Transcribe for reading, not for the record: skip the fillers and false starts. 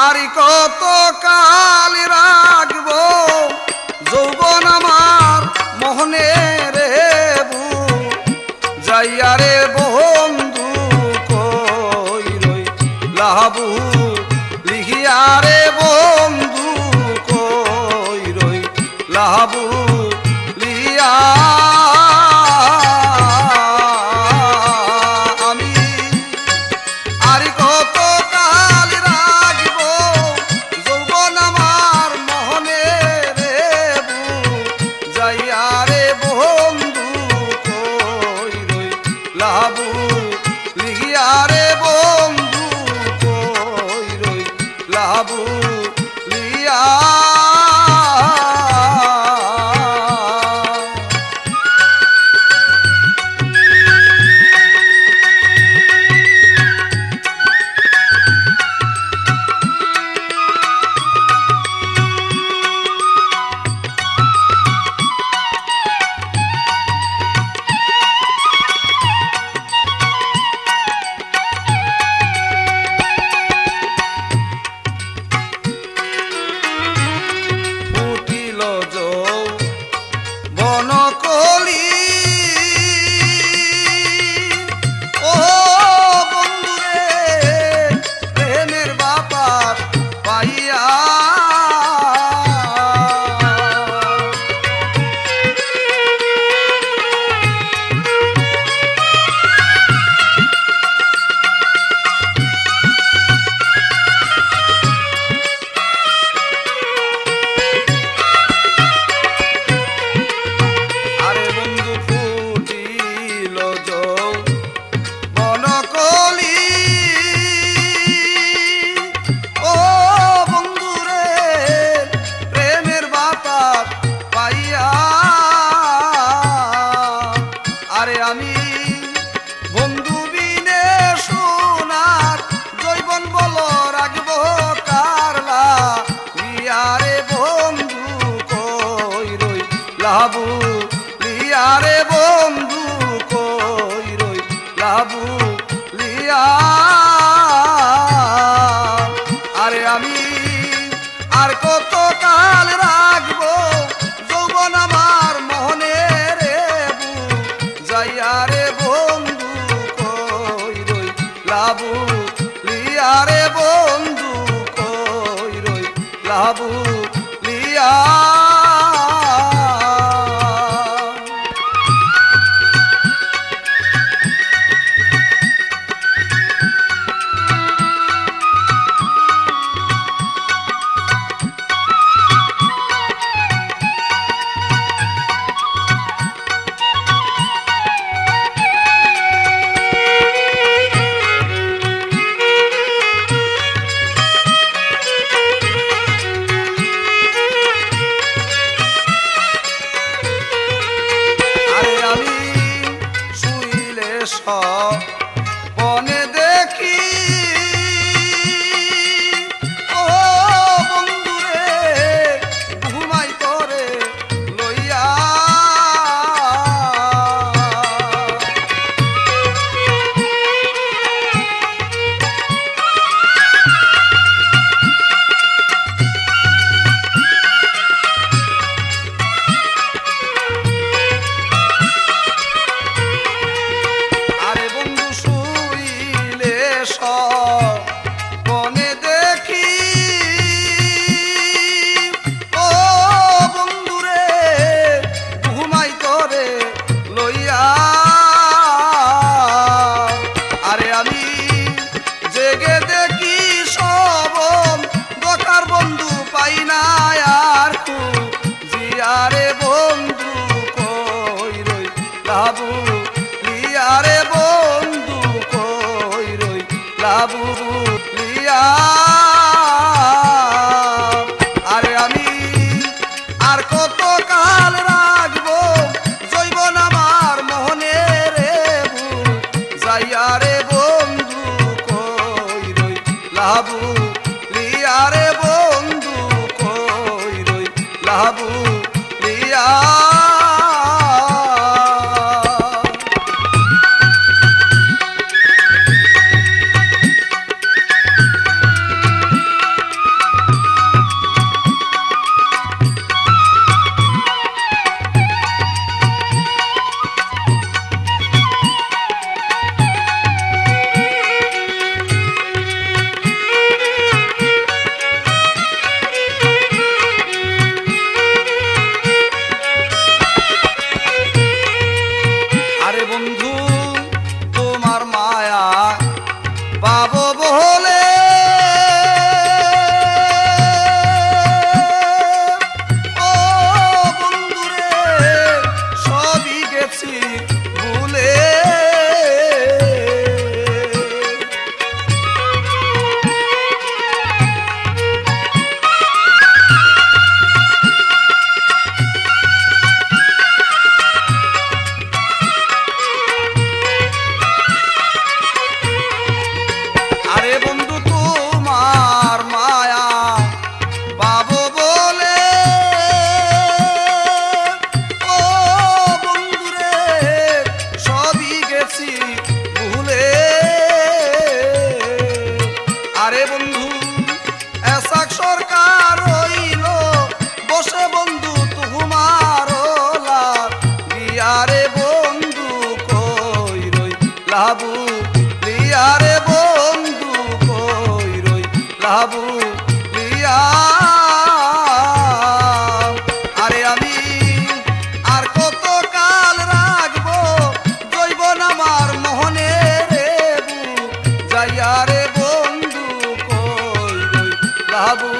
আরি কত কাল রাখব যৌবন আমার মোহনে রে যাইয়া রে বন্ধু কই রই লাবু লিখিয়া রে বন্ধু কই রই লাবু লিয়া লাবু লিয়া রে বন্ধু কই রই লাবু লিয়া আরে আমি আর কত কাল রাখবো যৌবন আমার মোহনে রে যাইয়া রে বন্ধু কই রই লাবু লিয়া রে বন্ধু কই রই লাবু লিয়া সরকার রইল বসে বন্ধু তুহুমার লিয়ারে বন্ধু কই রই লাবু লিয়ারে বন্ধু কই রই লাবু লিয়া আরে আমি আর কত কাল রাখবো জৈবন আমার মোহনে রে যাইয়া রে বন্ধু কই রই লাবু